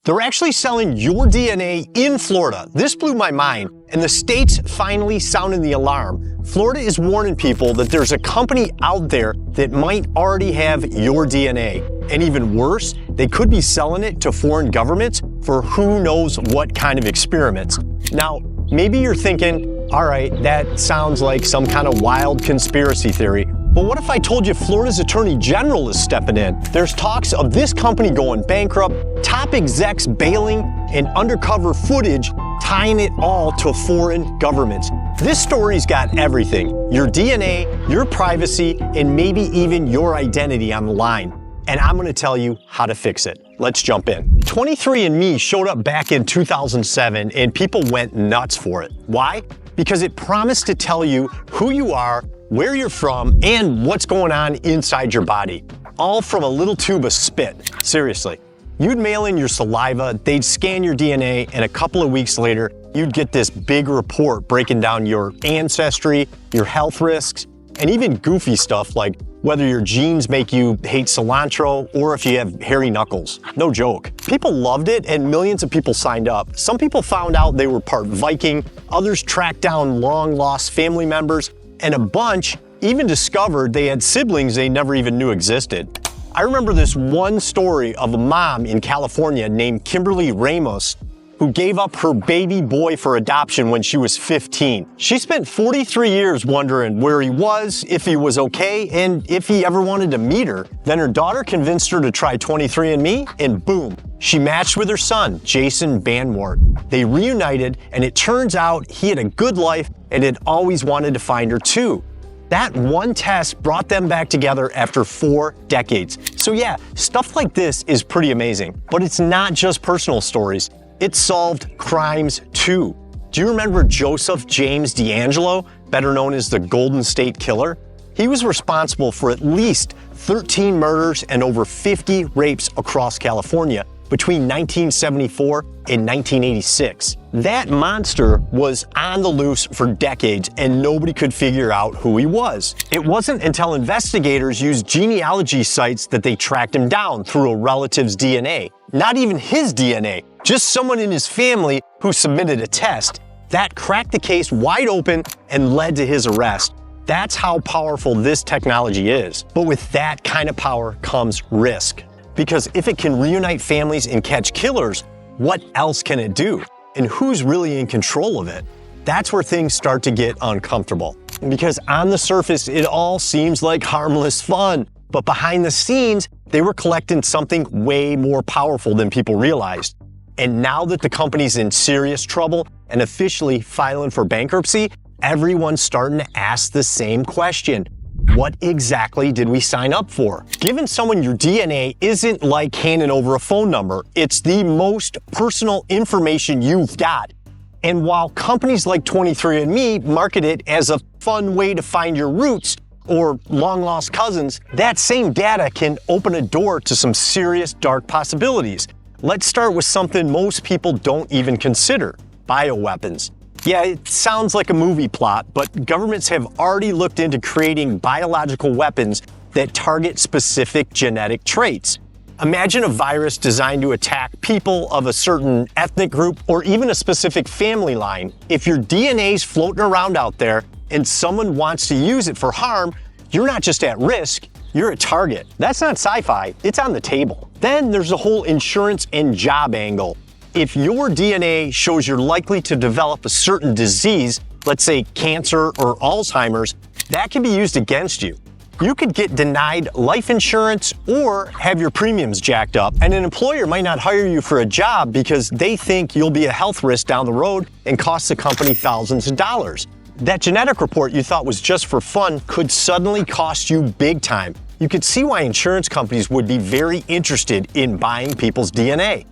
They're actually selling your DNA in Florida. This blew my mind, and the state's finally sounding the alarm. Florida is warning people that there's a company out there that might already have your DNA. And even worse, they could be selling it to foreign governments for who knows what kind of experiments. Now, maybe you're thinking, all right, that sounds like some kind of wild conspiracy theory. But what if I told you Florida's Attorney General is stepping in? There's talks of this company going bankrupt, top execs bailing, and undercover footage tying it all to foreign governments. This story's got everything: your DNA, your privacy, and maybe even your identity on the line. And I'm gonna tell you how to fix it. Let's jump in. 23andMe showed up back in 2007 and people went nuts for it. Why? Because it promised to tell you who you are, where you're from, and what's going on inside your body. All from a little tube of spit. Seriously. You'd mail in your saliva, they'd scan your DNA, and a couple of weeks later, you'd get this big report breaking down your ancestry, your health risks, and even goofy stuff like whether your genes make you hate cilantro or if you have hairy knuckles. No joke. People loved it and millions of people signed up. Some people found out they were part Viking, others tracked down long-lost family members, and a bunch even discovered they had siblings they never even knew existed. I remember this one story of a mom in California named Kimberly Ramos who gave up her baby boy for adoption when she was 15. She spent 43 years wondering where he was, if he was okay, and if he ever wanted to meet her. Then her daughter convinced her to try 23andMe, and boom, she matched with her son, Jason Banwart. They reunited, and it turns out he had a good life and had always wanted to find her too. That one test brought them back together after 4 decades. So yeah, stuff like this is pretty amazing. But it's not just personal stories. It solved crimes too. Do you remember Joseph James DeAngelo, better known as the Golden State Killer? He was responsible for at least 13 murders and over 50 rapes across California between 1974 and 1986. That monster was on the loose for decades and nobody could figure out who he was. It wasn't until investigators used genealogy sites that they tracked him down through a relative's DNA. Not even his DNA, just someone in his family who submitted a test. That cracked the case wide open and led to his arrest. That's how powerful this technology is. But with that kind of power comes risk. Because if it can reunite families and catch killers, what else can it do? And who's really in control of it? That's where things start to get uncomfortable. Because on the surface, it all seems like harmless fun. But behind the scenes, they were collecting something way more powerful than people realized. And now that the company's in serious trouble and officially filing for bankruptcy, everyone's starting to ask the same question. What exactly did we sign up for? Giving someone your DNA isn't like handing over a phone number. It's the most personal information you've got. And while companies like 23andMe market it as a fun way to find your roots or long-lost cousins, that same data can open a door to some serious dark possibilities. Let's start with something most people don't even consider: bioweapons. Yeah, it sounds like a movie plot, but governments have already looked into creating biological weapons that target specific genetic traits. Imagine a virus designed to attack people of a certain ethnic group or even a specific family line. If your DNA's floating around out there and someone wants to use it for harm, you're not just at risk, you're a target. That's not sci-fi, it's on the table. Then there's the whole insurance and job angle. If your DNA shows you're likely to develop a certain disease, let's say cancer or Alzheimer's, that can be used against you. You could get denied life insurance or have your premiums jacked up, and an employer might not hire you for a job because they think you'll be a health risk down the road and cost the company thousands of dollars. That genetic report you thought was just for fun could suddenly cost you big time. You could see why insurance companies would be very interested in buying people's DNA.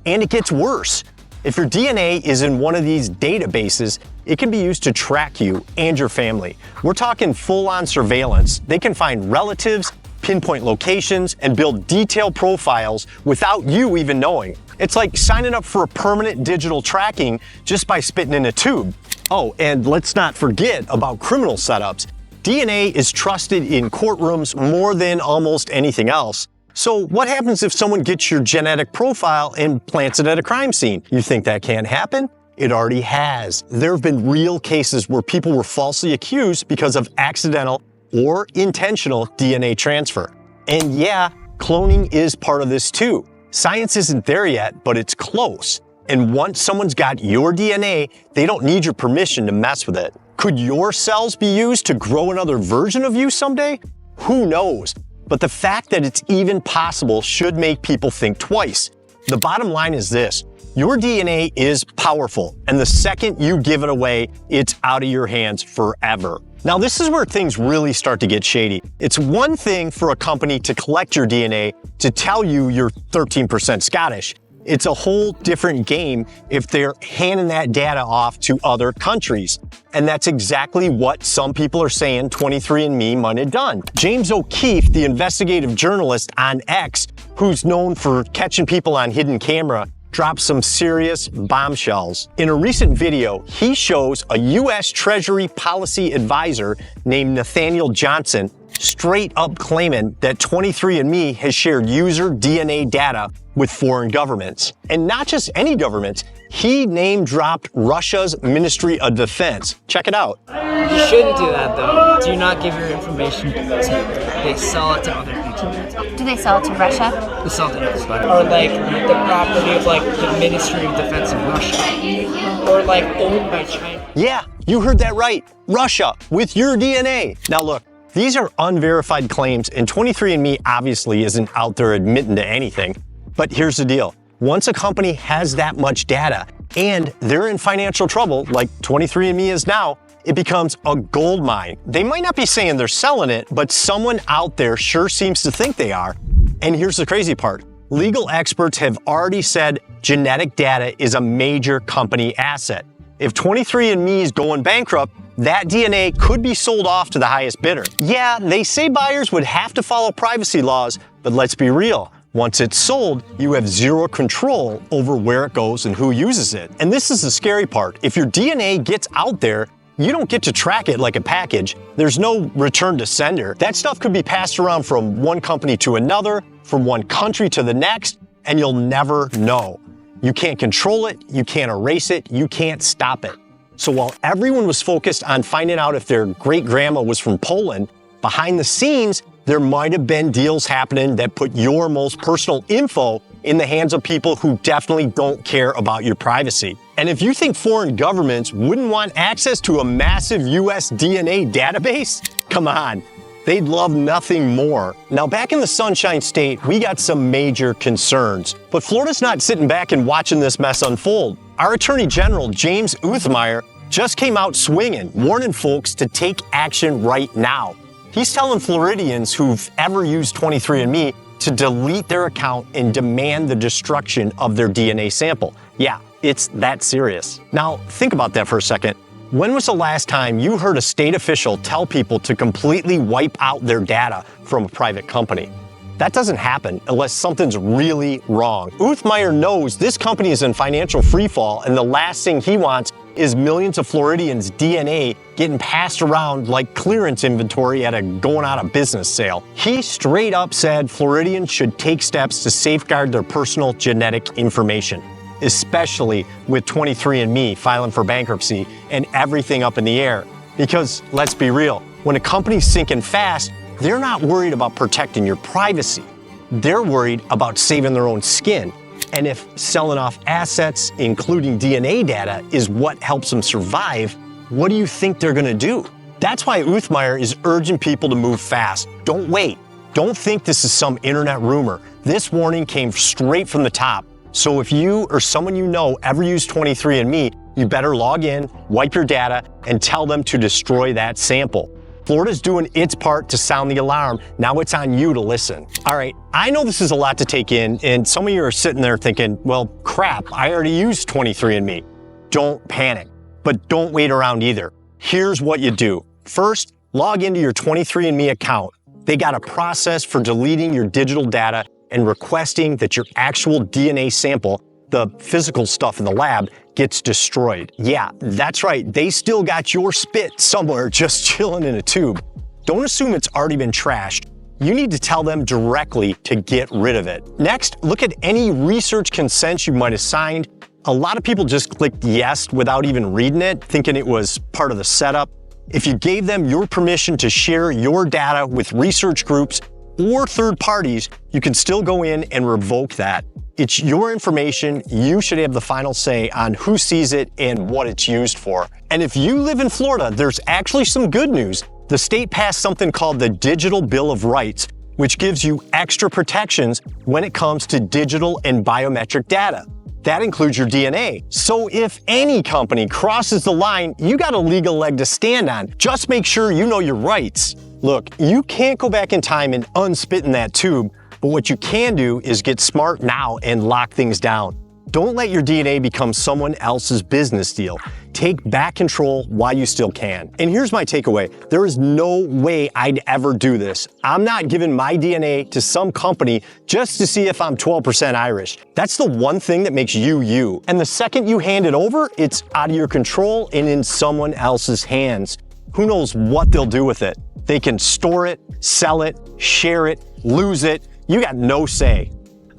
And it gets worse. If your DNA is in one of these databases, it can be used to track you and your family. We're talking full-on surveillance. They can find relatives, pinpoint locations, and build detailed profiles without you even knowing. It's like signing up for a permanent digital tracking just by spitting in a tube. Oh, and let's not forget about criminal setups. DNA is trusted in courtrooms more than almost anything else. So what happens if someone gets your genetic profile and plants it at a crime scene? You think that can't happen? It already has. There have been real cases where people were falsely accused because of accidental or intentional DNA transfer. And yeah, cloning is part of this too. Science isn't there yet, but it's close. And once someone's got your DNA, they don't need your permission to mess with it. Could your cells be used to grow another version of you someday? Who knows? But the fact that it's even possible should make people think twice. The bottom line is this: your DNA is powerful, and the second you give it away, it's out of your hands forever. Now, this is where things really start to get shady. It's one thing for a company to collect your DNA to tell you you're 13% Scottish. It's a whole different game if they're handing that data off to other countries. And that's exactly what some people are saying 23andMe might have done. James O'Keefe, the investigative journalist on X, who's known for catching people on hidden camera, dropped some serious bombshells. In a recent video, he shows a U.S. Treasury policy advisor named Nathaniel Johnson straight up claiming that 23andMe has shared user DNA data with foreign governments. And not just any governments, he name-dropped Russia's Ministry of Defense. Check it out. You shouldn't do that, though. Do not give your information to they sell it to other people. Do they sell it to Russia? They sell it to everybody. Or like the property of like the Ministry of Defense of Russia. Or like owned by China. Yeah, you heard that right. Russia with your DNA. Now look, these are unverified claims, and 23andMe obviously isn't out there admitting to anything. But here's the deal. Once a company has that much data and they're in financial trouble, like 23andMe is now, it becomes a gold mine. They might not be saying they're selling it, but someone out there sure seems to think they are. And here's the crazy part. Legal experts have already said genetic data is a major company asset. If 23andMe is going bankrupt, that DNA could be sold off to the highest bidder. Yeah, they say buyers would have to follow privacy laws, but let's be real. Once it's sold, you have zero control over where it goes and who uses it. And this is the scary part. If your DNA gets out there, you don't get to track it like a package. There's no return to sender. That stuff could be passed around from one company to another, from one country to the next, and you'll never know. You can't control it, you can't erase it, you can't stop it. So while everyone was focused on finding out if their great-grandma was from Poland, behind the scenes, there might have been deals happening that put your most personal info in the hands of people who definitely don't care about your privacy. And if you think foreign governments wouldn't want access to a massive US DNA database, come on, they'd love nothing more. Now, back in the Sunshine State, we got some major concerns, but Florida's not sitting back and watching this mess unfold. Our Attorney General, James Uthmeier, just came out swinging, warning folks to take action right now. He's telling Floridians who've ever used 23andMe to delete their account and demand the destruction of their DNA sample. Yeah, it's that serious. Now, think about that for a second. When was the last time you heard a state official tell people to completely wipe out their data from a private company? That doesn't happen unless something's really wrong. Uthmeier knows this company is in financial freefall, and the last thing he wants is millions of Floridians' DNA getting passed around like clearance inventory at a going out of business sale. He straight up said Floridians should take steps to safeguard their personal genetic information, especially with 23andMe filing for bankruptcy and everything up in the air. Because let's be real, when a company's sinking fast, they're not worried about protecting your privacy. They're worried about saving their own skin. And if selling off assets, including DNA data, is what helps them survive, what do you think they're gonna do? That's why Uthmeier is urging people to move fast. Don't wait. Don't think this is some internet rumor. This warning came straight from the top. So if you or someone you know ever used 23andMe, you better log in, wipe your data, and tell them to destroy that sample. Florida's doing its part to sound the alarm. Now it's on you to listen. All right, I know this is a lot to take in, and some of you are sitting there thinking, well, crap, I already used 23andMe. Don't panic, but don't wait around either. Here's what you do. First, log into your 23andMe account. They got a process for deleting your digital data and requesting that your actual DNA sample, the physical stuff in the lab, gets destroyed. Yeah, that's right. They still got your spit somewhere just chilling in a tube. Don't assume it's already been trashed. you need to tell them directly to get rid of it. Next, look at any research consents you might have signed. A lot of people just clicked yes without even reading it, thinking it was part of the setup. If you gave them your permission to share your data with research groups or third parties, you can still go in and revoke that. It's your information. You should have the final say on who sees it and what it's used for. And if you live in Florida, there's actually some good news. The state passed something called the Digital Bill of Rights, which gives you extra protections when it comes to digital and biometric data. That includes your DNA. So if any company crosses the line, you got a legal leg to stand on. Just make sure you know your rights. Look, you can't go back in time and unspit in that tube, but what you can do is get smart now and lock things down. Don't let your DNA become someone else's business deal. Take back control while you still can. And here's my takeaway. There is no way I'd ever do this. I'm not giving my DNA to some company just to see if I'm 12% Irish. That's the one thing that makes you, you. And the second you hand it over, it's out of your control and in someone else's hands. Who knows what they'll do with it? They can store it, sell it, share it, lose it. You got no say.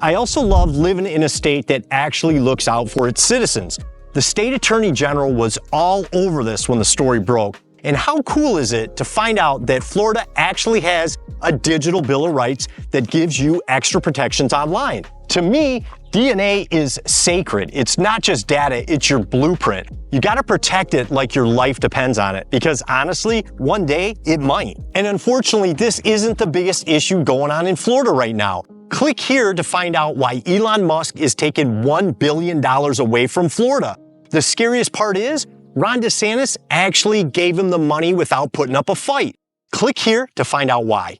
I also love living in a state that actually looks out for its citizens. The state attorney general was all over this when the story broke. And how cool is it to find out that Florida actually has a digital bill of rights that gives you extra protections online? To me, DNA is sacred. It's not just data, it's your blueprint. You gotta protect it like your life depends on it, because honestly, one day it might. And unfortunately, this isn't the biggest issue going on in Florida right now. Click here to find out why Elon Musk is taking $1 billion away from Florida. The scariest part is, Ron DeSantis actually gave him the money without putting up a fight. Click here to find out why.